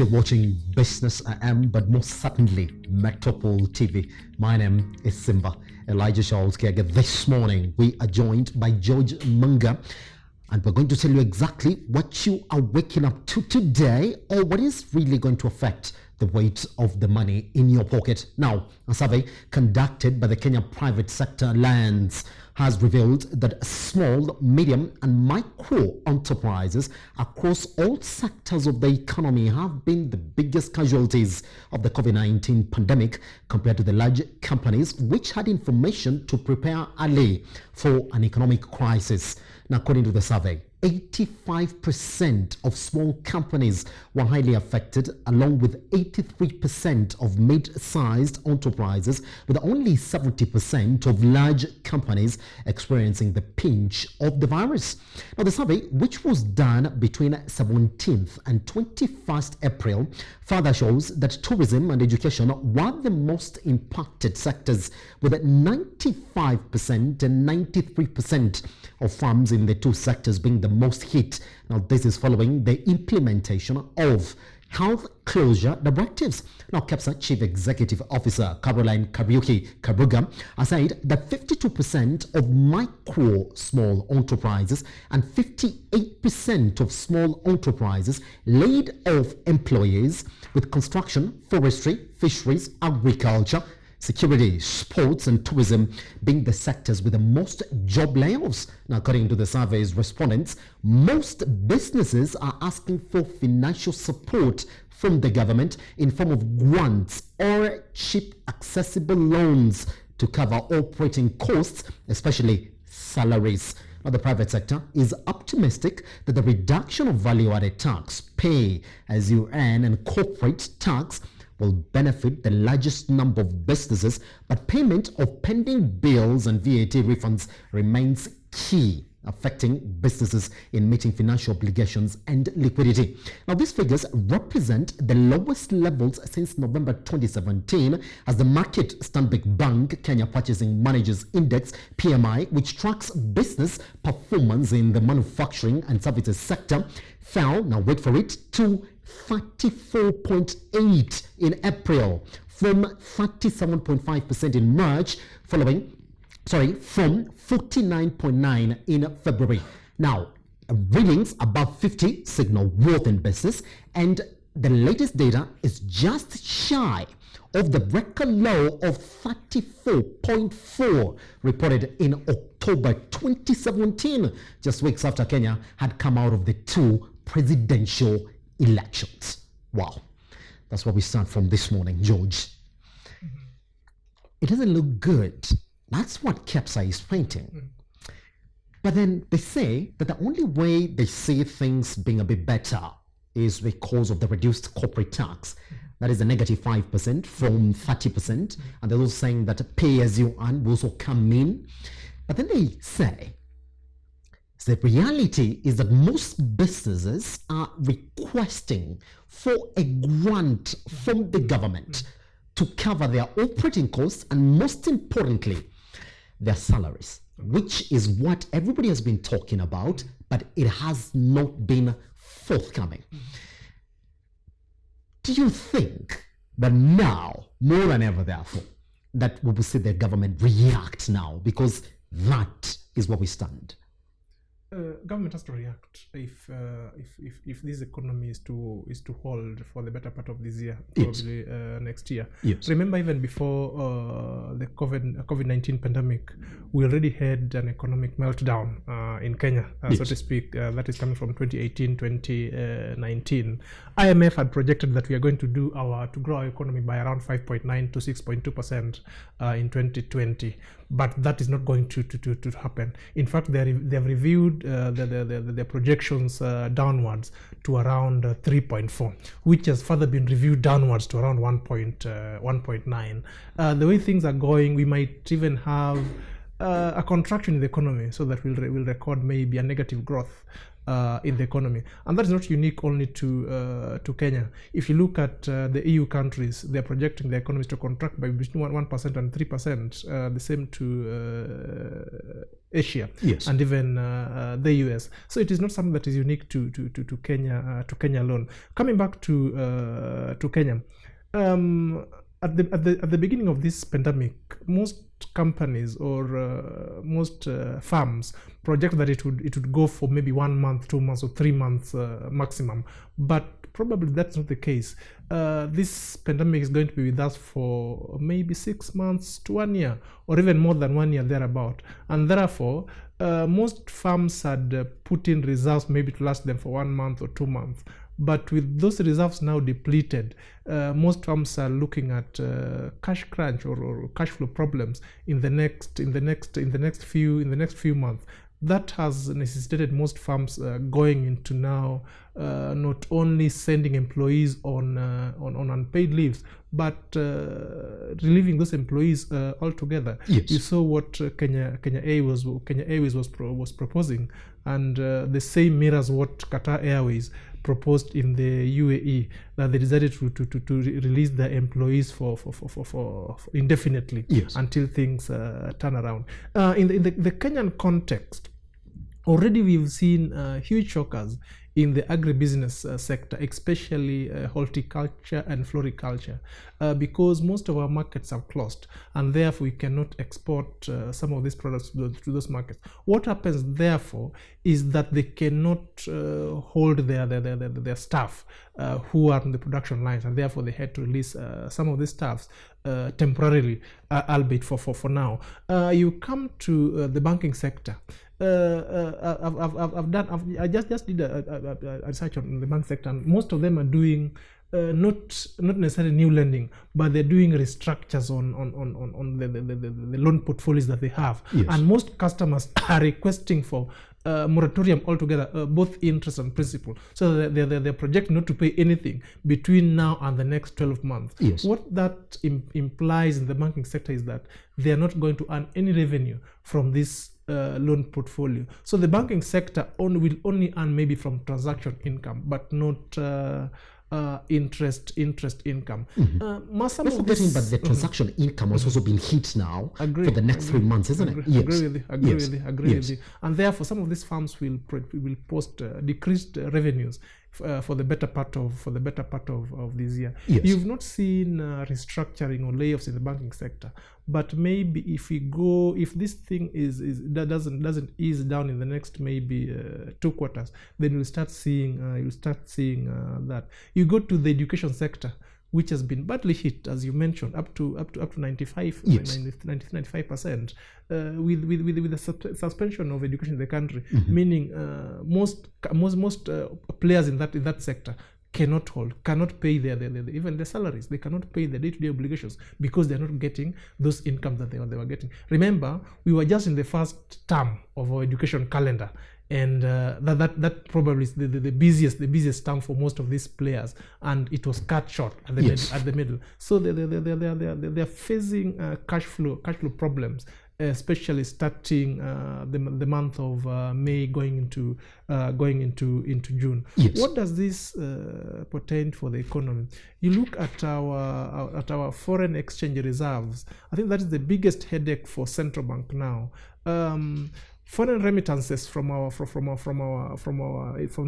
still watching Business AM, but most certainly Metropole TV. My name is Simba Elijah Charles Kega. This morning we are joined by George Munga, and we're going to tell you exactly what you are waking up to today, or what is really going to affect the weight of the money in your pocket. Now, a survey conducted by the Kenya Private Sector Alliance has revealed that small, medium and micro enterprises across all sectors of the economy have been the biggest casualties of the COVID-19 pandemic compared to the large companies, which had information to prepare early for an economic crisis. Now, according to the survey, 85% of small companies were highly affected, along with 83% of mid-sized enterprises, with only 70% of large companies experiencing the pinch of the virus. Now, the survey, which was done between 17th and 21st April, further shows that tourism and education were the most impacted sectors, with 95% and 93% of firms in the two sectors being the most hit. Now, this is following the implementation of health closure directives. Now, KEPSA Chief Executive Officer Caroline Kabuga has said that 52% of micro small enterprises and 58% of small enterprises laid off employees, with construction, forestry, fisheries, agriculture, security, sports and tourism being the sectors with the most job layoffs. Now, according to the survey's respondents, most businesses are asking for financial support from the government in form of grants or cheap accessible loans to cover operating costs, especially salaries. Now, the private sector is optimistic that the reduction of value-added tax, pay as you earn and corporate tax will benefit the largest number of businesses, but payment of pending bills and VAT refunds remains key, affecting businesses in meeting financial obligations and liquidity. Now, these figures represent the lowest levels since November 2017, as the Market Stanbic Bank Kenya Purchasing Managers Index (PMI), which tracks business performance in the manufacturing and services sector, fell, now wait for it, to 34.8 in April from 37.5% in March, from 49.9 in February. Now, readings above 50 signal growth in business, and the latest data is just shy of the record low of 34.4 reported in October 2017, just weeks after Kenya had come out of the two presidential elections. Wow. That's where we start from this morning, George. It doesn't look good. That's what KEPSA is painting. But then they say that the only way they see things being a bit better is because of the reduced corporate tax. That is a negative 5% from 30%. And they're also saying that pay as you earn will also come in. But then they say the reality is that most businesses are requesting for a grant from the government to cover their operating costs and, most importantly, their salaries, which is what everybody has been talking about, but it has not been forthcoming. Do you think that now, more than ever, therefore, that we will see the government react now, because that is where we stand? Government has to react if this economy is to hold for the better part of this year, probably next year. Yes. Remember, even before the COVID-19 pandemic, we already had an economic meltdown in Kenya, so to speak. That is coming from 2018, 2019. IMF had projected that we are going to grow our economy by around 5.9 to 6.2% in 2020. But that is not going to happen. In fact, they have reviewed the projections downwards to around 3.4, which has further been reviewed downwards to around 1.9. The way things are going, we might even have a contraction in the economy, so that we'll record maybe a negative growth in the economy, and that is not unique only to Kenya. If you look at the EU countries, they're projecting their economies to contract by between 1% and 3%. The same to Asia, yes, and even the US. So it is not something that is unique to Kenya alone. Coming back to Kenya, at the beginning of this pandemic, most companies or most firms project that it would go for maybe 1 month, 2 months, or 3 months maximum, but probably that's not the case. This pandemic is going to be with us for maybe 6 months to 1 year, or even more than 1 year thereabout, and therefore most firms had put in reserves maybe to last them for 1 month or 2 months. But with those reserves now depleted, most firms are looking at cash crunch or cash flow problems in the next few months. That has necessitated most firms going into now not only sending employees on unpaid leaves, but relieving those employees altogether. Yes. You saw what Kenya Airways was proposing, and the same mirrors what Qatar Airways proposed in the UAE, that they decided to release their employees for indefinitely, yes, until things turn around. In the Kenyan context, already we've seen huge shockers in the agribusiness sector, especially horticulture and floriculture, because most of our markets are closed, and therefore we cannot export some of these products to those markets. What happens therefore is that they cannot hold their staff who are on the production lines, and therefore they had to release some of these staffs temporarily, albeit for now. You come to the banking sector. I just did a research on the bank sector, and most of them are doing not necessarily new lending, but they're doing restructures on the loan portfolios that they have. Yes. And most customers are requesting for moratorium altogether, both interest and principal. So they're projecting not to pay anything between now and the next 12 months. Yes. What that implies in the banking sector is that they are not going to earn any revenue from this loan portfolio. So the banking sector will only earn maybe from transaction income, but not interest income. Mm-hmm. Not forgetting, but the transaction income has also been hit now for the next 3 months, isn't it? Yes. Agree with you. And therefore, some of these firms will post decreased revenues for the better part of this year. Yes. You've not seen restructuring or layoffs in the banking sector, but maybe if this thing that doesn't ease down in the next maybe 2 quarters, then you'll start seeing that. You go to the education sector, which has been badly hit, as you mentioned, up to 95%, yes, 95%, with the suspension of education in the country, mm-hmm, meaning most players in that sector cannot pay their even their salaries. They cannot pay their day-to-day obligations because they're not getting those incomes that they were getting. Remember, we were just in the first term of our education calendar, and that probably is the busiest term for most of these players, and it was cut short at the middle. So they're facing cash flow problems, especially starting the month of May going into June. Yes. What does this portend for the economy? You look at our foreign exchange reserves. I think that is the biggest headache for central bank now. Foreign remittances from the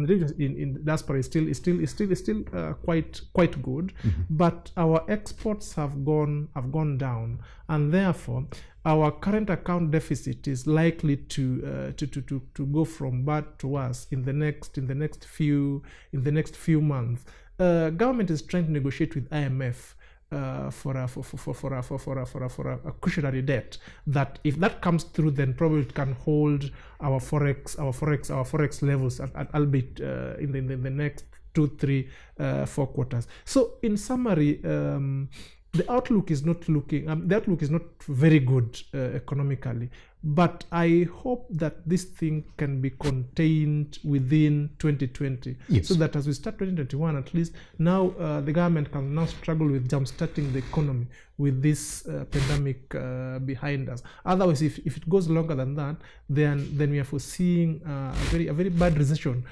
regions in diaspora is still quite good, mm-hmm, but our exports have gone down, and therefore our current account deficit is likely to go from bad to worse in the next few months. Government is trying to negotiate with IMF for a cautionary debt that, if that comes through, then probably it can hold our forex levels at albeit in the next 2, 3, 4 quarters. So in summary, the outlook is not very good economically, But I hope that this thing can be contained within 2020, Yes. so that as we start 2021, at least now the government can now struggle with jump-starting the economy with this pandemic behind us. Otherwise, if it goes longer than that, then we are foreseeing a very bad recession,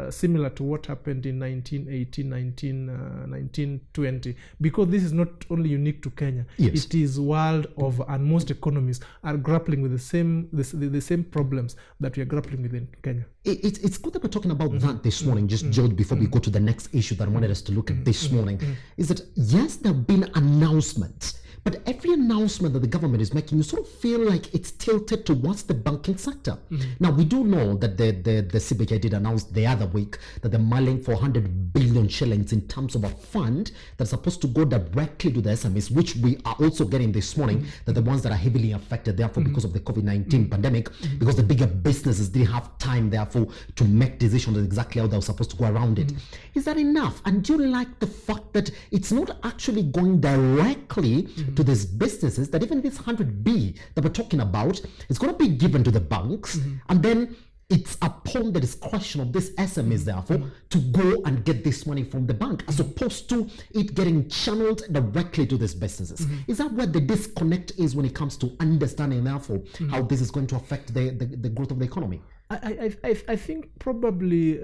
similar to what happened in 1918, 1920. Because this is not only unique to Kenya; Yes. it is world over, and most economies are grappling with the same problems that we are grappling with in Kenya. It's good that we're talking about that this morning, just George, before we go to the next issue that I wanted us to look at this morning, is that yes, there have been announcements, but every announcement that the government is making, you sort of feel like it's tilted towards the banking sector. Now, we do know that the CBK did announce the other week that they're mulling for 100 billion shillings in terms of a fund that's supposed to go directly to the SMEs, which we are also getting this morning, that the ones that are heavily affected, therefore, because of the COVID-19 pandemic, because the bigger businesses didn't have time, therefore, to make decisions on exactly how they were supposed to go around it. Is that enough? And do you like the fact that it's not actually going directly to these businesses, that even this 100B that we're talking about is going to be given to the banks, and then it's upon the discretion of this SMEs, therefore, to go and get this money from the bank, as opposed to it getting channeled directly to these businesses? Is that where the disconnect is when it comes to understanding, therefore, how this is going to affect the growth of the economy? I think probably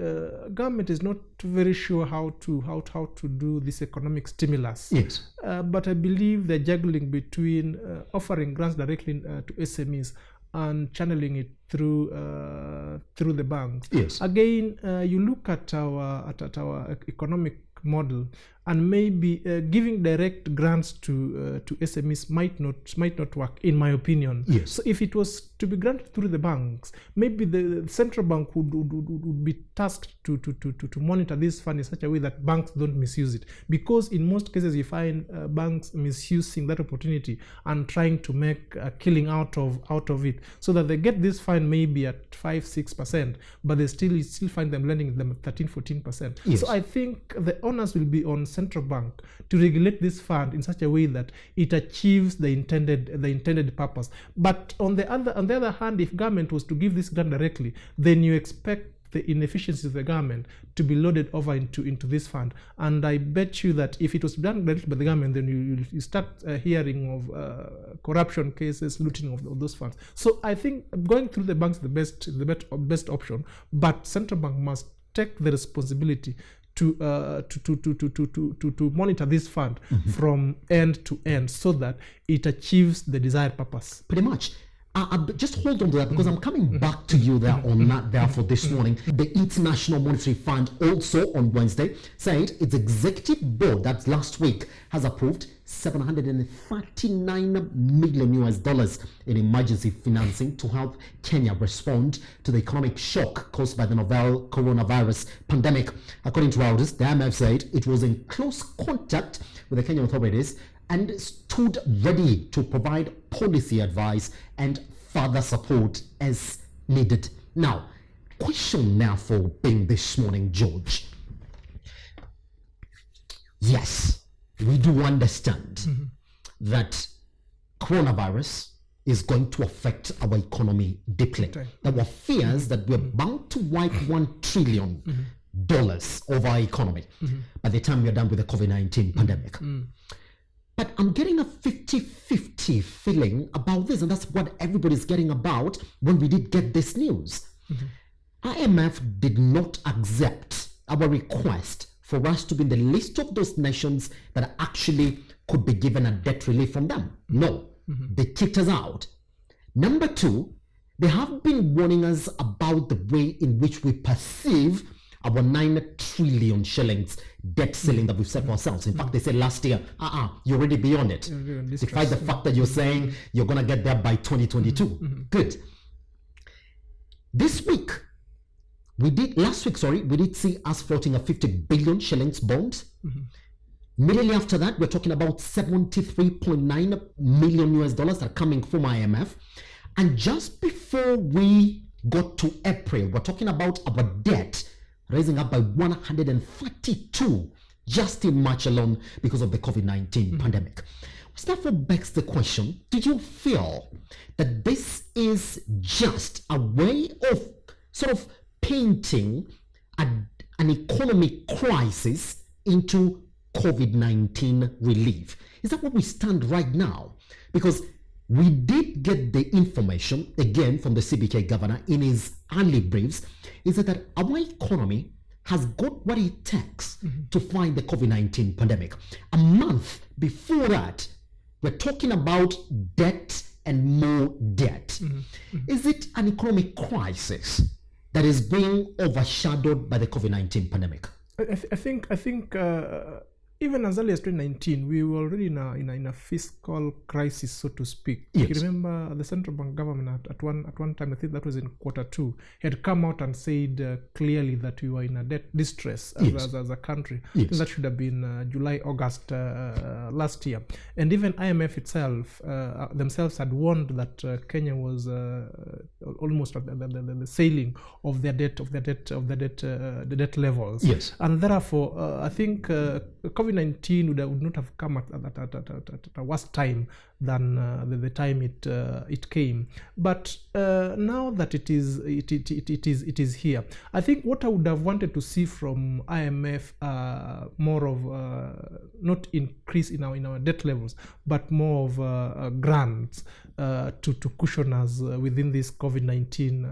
government is not very sure how to do this economic stimulus. Yes. But I believe they're juggling between offering grants directly to SMEs and channeling it through the banks. Yes. Again, you look at our economic model, and maybe giving direct grants to SMEs might not work, in my opinion. Yes. So if it was to be granted through the banks, maybe the central bank would be tasked to monitor this fund in such a way that banks don't misuse it. Because in most cases you find banks misusing that opportunity and trying to make a killing out of it, so that they get this fund maybe at 5-6%, but they still find them lending them at 13-14%. Yes. So I think the onus will be on central bank to regulate this fund in such a way that it achieves the intended purpose. But on the other hand, if government was to give this grant directly, then you expect the inefficiencies of the government to be loaded over into this fund. And I bet you that if it was done directly by the government, then you start hearing of corruption cases, looting of those funds. So I think going through the banks is the best option, but central bank must take the responsibility to monitor this fund from end to end, so that it achieves the desired purpose. Pretty much. Just hold on to that, because I'm coming back to you there on that there for this morning. The International Monetary Fund also on Wednesday said its executive board, that's last week, has approved $739 million in emergency financing to help Kenya respond to the economic shock caused by the novel coronavirus pandemic. According to Reuters, the IMF said it was in close contact with the Kenyan authorities and stood ready to provide policy advice and further support as needed. Now, question now for being this morning, George. Yes, we do understand that coronavirus is going to affect our economy deeply. Okay. There were fears that we're bound to wipe $1 trillion of our economy by the time we're done with the COVID-19 pandemic. But I'm getting a 50-50 feeling about this, and that's what everybody's getting about when we did get this news. IMF did not accept our request for us to be in the list of those nations that actually could be given a debt relief from them. No, they kicked us out. Number two, they have been warning us about the way in which we perceive our 9 trillion shillings debt ceiling that we've set for ourselves. In fact, they said last year, you're already beyond it. Despite the fact that you're saying you're going to get there by 2022. Good. Last week, we did see us floating a 50 billion shillings bond. Immediately after that, we're talking about $73.9 million that are coming from IMF. And just before we got to April, we're talking about our debt rising up by 132 just in March alone because of the COVID-19 pandemic. therefore begs the question, do you feel that this is just a way of sort of painting an economic crisis into COVID-19 relief? Is that what we stand right now? Because we did get the information, again, from the CBK governor in his early briefs, is that our economy has got what it takes to fight the COVID-19 pandemic. A month before that, we're talking about debt and more debt. Is it an economic crisis that is being overshadowed by the COVID-19 pandemic? I think even as early as 2019, we were already in a fiscal crisis, so to speak. Yes. You remember the central bank government at one time, I think that was in Q2, had come out and said clearly that we were in a debt distress as a country. Yes. That should have been July, August last year. And even IMF itself themselves had warned that Kenya was almost at the ceiling of the debt levels. Yes. And therefore, I think COVID-19 would not have come at a worse time than the time it came. But now that it is here, I think what I would have wanted to see from IMF more of not increase in our debt levels, but more of grants to cushion us within this COVID-19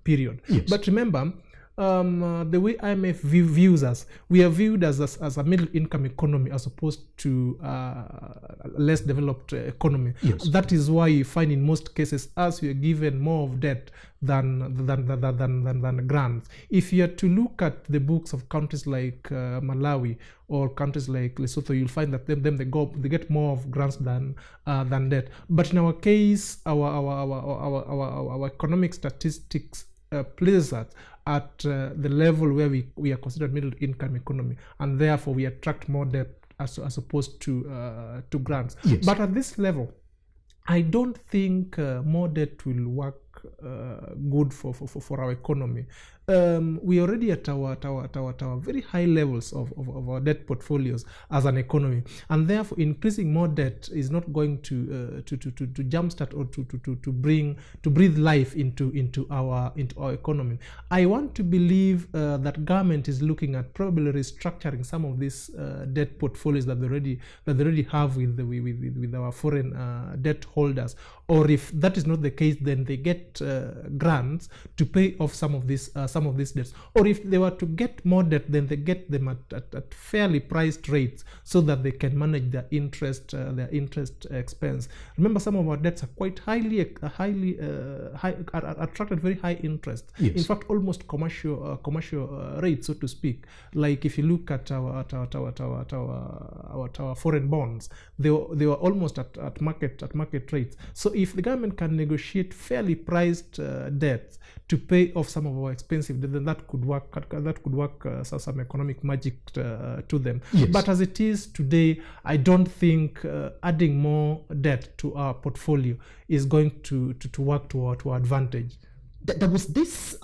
period. Yes. But remember, the way IMF views us, we are viewed as a middle income economy as opposed to a less developed economy. Yes. That is why you find in most cases us we are given more of debt than grants. If you are to look at the books of countries like Malawi or countries like Lesotho, you'll find that they get more of grants than debt. But in our case, our economic statistics places us at the level where we are considered middle income economy, and therefore we attract more debt as opposed to grants. Yes. But at this level, I don't think more debt will work good for our economy. We are already at our very high levels of our debt portfolios as an economy, and therefore increasing more debt is not going to jumpstart or to breathe life into our economy. I want to believe that government is looking at probably restructuring some of these debt portfolios that they already have with our foreign debt holders, or if that is not the case, then they get grants to pay off some of these debts, or if they were to get more debt, then they get them at fairly priced rates so that they can manage their interest expense. Remember, some of our debts are quite highly attracted very high interest. Yes. In fact, almost commercial rates, so to speak. Like if you look at our foreign bonds, they were almost at market rates. So if the government can negotiate fairly priced debts to pay off some of our expensive debt, then that could work. Some economic magic to them. Yes. But as it is today, I don't think adding more debt to our portfolio is going to work to our advantage. There was this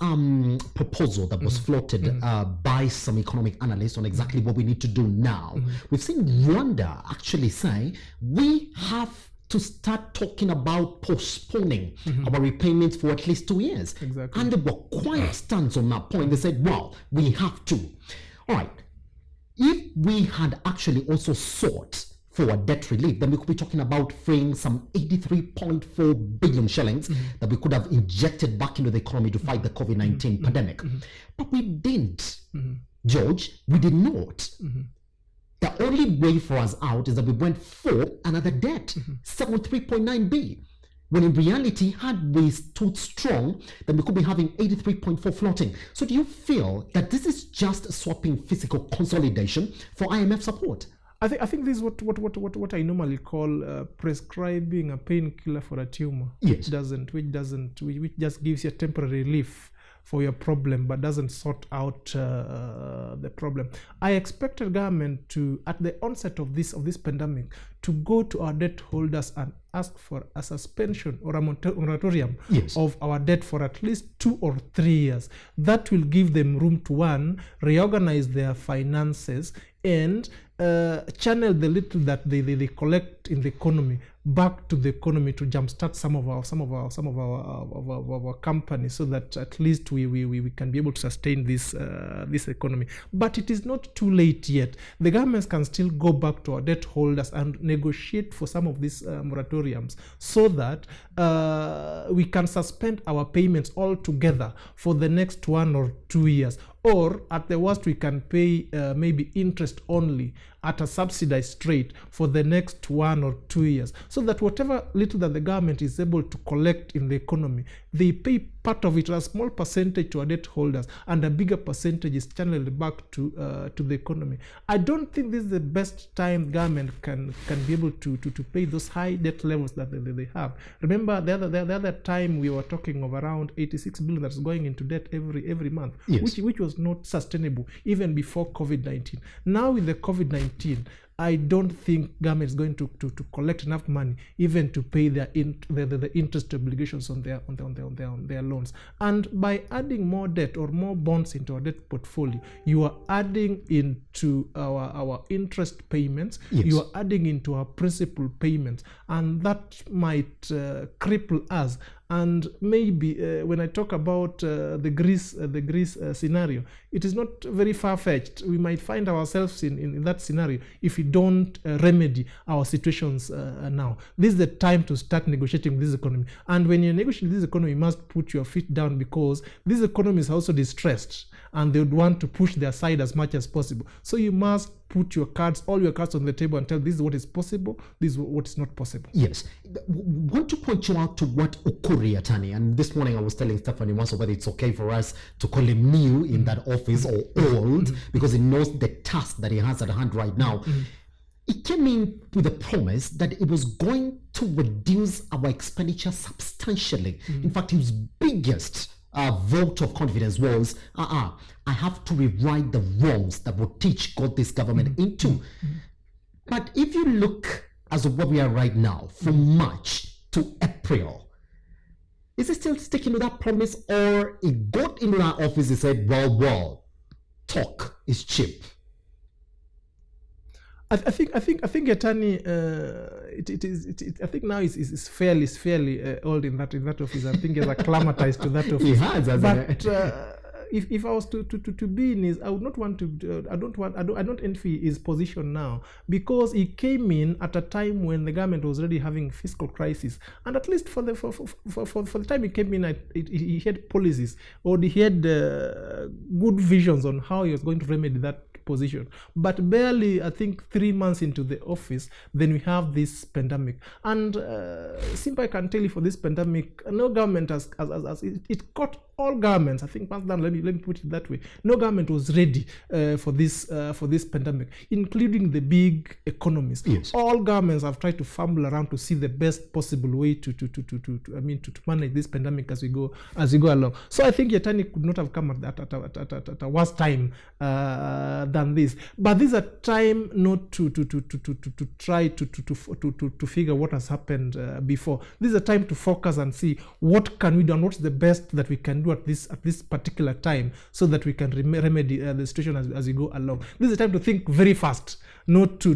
proposal that was floated by some economic analysts on exactly what we need to do now. We've seen Rwanda actually say we have to start talking about postponing our repayments for at least 2 years. Exactly. And they were quite stance on that point. They said, well, we have to. All right. If we had actually also sought for a debt relief, then we could be talking about freeing some 83.4 billion shillings that we could have injected back into the economy to fight the COVID-19 pandemic. But we didn't, George. We did not. The only way for us out is that we went for another debt, 73.9 B. When in reality, had we stood strong, then we could be having 83.4 floating. So do you feel that this is just swapping fiscal consolidation for IMF support? I think this is what I normally call prescribing a painkiller for a tumor. Yes. Which just gives you a temporary relief for your problem, but doesn't sort out the problem. I expected government to, at the onset of this pandemic, to go to our debt holders and ask for a suspension or a moratorium of our debt for at least 2 or 3 years. That will give them room to, one, reorganize their finances and channel the little that they collect in the economy back to the economy to jumpstart some of our companies, so that at least we can be able to sustain this economy. But it is not too late yet. The governments can still go back to our debt holders and negotiate for some of these moratoriums, so that we can suspend our payments altogether for the next 1 or 2 years. Or at the worst, we can pay maybe interest only at a subsidized rate for the next 1 or 2 years, so that whatever little that the government is able to collect in the economy, they pay part of it, a small percentage, to our debt holders, and a bigger percentage is channeled back to the economy. I don't think this is the best time government can be able to pay those high debt levels that they have. Remember, the other time we were talking of around 86 billion that's going into debt every month, yes, which was not sustainable even before COVID-19. Now with the COVID-19, I don't think government is going to collect enough money even to pay the interest obligations on their loans. And by adding more debt or more bonds into our debt portfolio, you are adding into our interest payments, yes, you are adding into our principal payments, and that might cripple us. And maybe when I talk about the Greece scenario, it is not very far-fetched. We might find ourselves in that scenario if we don't remedy our situations now. This is the time to start negotiating with this economy. And when you're negotiating with this economy, you must put your feet down, because this economy is also distressed, and they would want to push their side as much as possible. So you must put all your cards on the table and tell this is what is possible, this is what is not possible. Yes. Want to point you out to what Uhuru Kenyatta, and this morning I was telling Stephanie once whether it's okay for us to call him new in that office or old, because he knows the task that he has at hand right now. It came in with a promise that it was going to reduce our expenditure substantially. In fact, his biggest vote of confidence was, I have to rewrite the wrongs that would teach got this government into. But if you look as of where we are right now, from March to April, is he still sticking to that promise, or he got into that office and said, well, talk is cheap? I think Attorney, I think now is fairly old in that office. I think he's acclimatized to that office. He has, but if I was to be in his, I would not want to. I don't envy his position now, because he came in at a time when the government was already having fiscal crisis, and at least for the time he came in, he had policies, or he had good visions on how he was going to remedy that position. But barely, I think, 3 months into the office, then we have this pandemic. And simple, I can tell you, for this pandemic, no government has it caught all governments. I think, let me put it that way. No government was ready for this pandemic, including the big economies. Yes. All governments have tried to fumble around to see the best possible way to manage this pandemic as we go along. So I think Yatani could not have come at a worse time than this. But this is a time not to try to figure what has happened before. This is a time to focus and see what can we do and what's the best that we can do at this particular time, so that we can remedy the situation as we go along. This is a time to think very fast, not to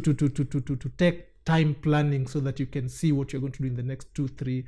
take time planning, so that you can see what you're going to do in the next 2-3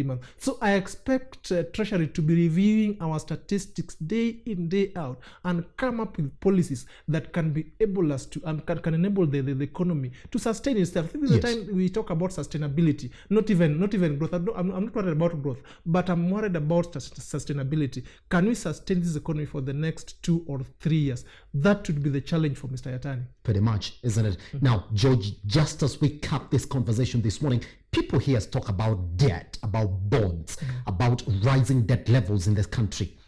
months. So I expect Treasury to be reviewing our statistics day in, day out, and come up with policies that can be able us to can enable the economy to sustain itself. I think this is the time we talk about sustainability, not even growth. I'm not worried about growth, but I'm worried about sustainability. Can we sustain this economy for the next 2 or 3 years? That would be the challenge for Mr. Yatani. Pretty much, isn't it? Now, George, just as we cap this conversation this morning, people here talk about debt, about bonds, about rising debt levels in this country.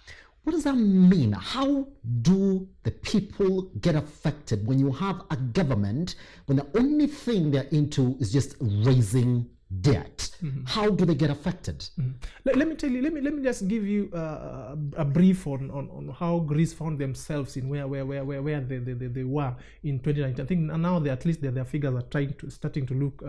What does that mean? How do the people get affected when you have a government when the only thing they're into is just raising debt? How do they get affected? Let me tell you. Let me just give you a brief on how Greece found themselves in where they were in 2019. I think now their figures are starting to look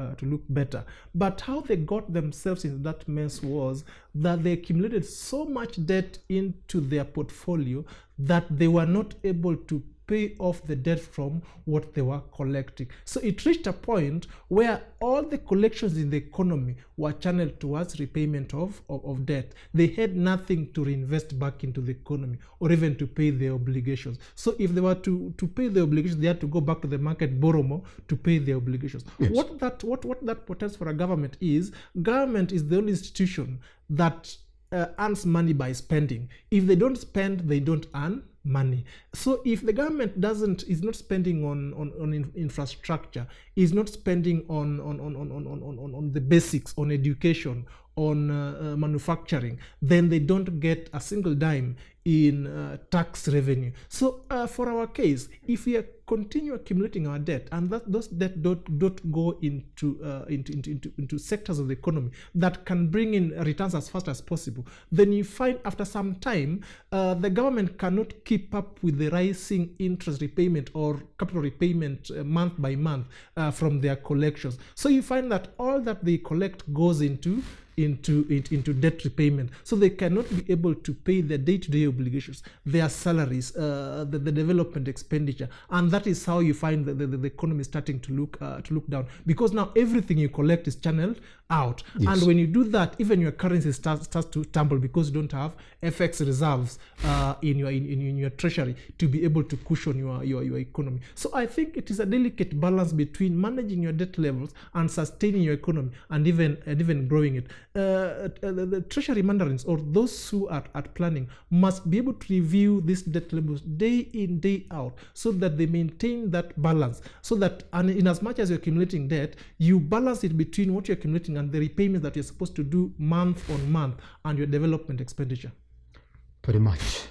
better. But how they got themselves in that mess was that they accumulated so much debt into their portfolio that they were not able to pay off the debt from what they were collecting. So it reached a point where all the collections in the economy were channeled towards repayment of debt. They had nothing to reinvest back into the economy or even to pay their obligations. So if they were to pay their obligations, they had to go back to the market, borrow more to pay their obligations. Yes. What that portends for a government is the only institution that earns money by spending. If they don't spend, they don't earn money. So if the government is not spending on infrastructure, is not spending on the basics, on education, on manufacturing, then they don't get a single dime in tax revenue. So for our case, if we continue accumulating our debt, and those debt don't go into sectors of the economy that can bring in returns as fast as possible, then you find after some time the government cannot keep up with the rising interest repayment or capital repayment month by month from their collections. So you find that all that they collect goes into debt repayment, so they cannot be able to pay their day-to-day obligations, their salaries, the development expenditure, and that is how you find the economy starting to look down, because now everything you collect is channeled out. Yes. And when you do that, even your currency starts to tumble because you don't have FX reserves in your treasury to be able to cushion your economy. So I think it is a delicate balance between managing your debt levels and sustaining your economy and even growing it. The treasury mandarins, or those who are at planning, must be able to review these debt levels day in, day out, so that they maintain that balance, so that, and in as much as you're accumulating debt, you balance it between what you're accumulating and the repayments that you're supposed to do month on month and your development expenditure. Pretty much.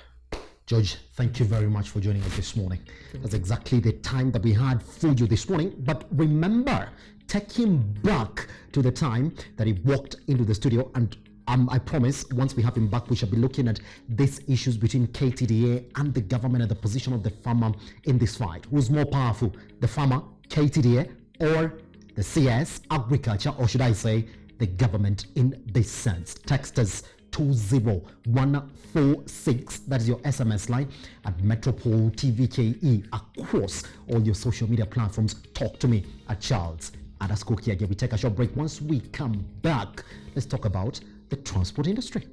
George, thank you very much for joining us this morning. That's exactly the time that we had for you this morning. But remember, take him back to the time that he walked into the studio, and I promise once we have him back, we shall be looking at these issues between KTDA and the government and the position of the farmer in this fight. Who's more powerful, the farmer, KTDA, or the CS, agriculture, or should I say the government in this sense? Text us 20146, that is your SMS line, at Metropole TVKE, across all your social media platforms. Talk to me at Charles_Kiage. We take a short break. Once we come back, let's talk about the transport industry.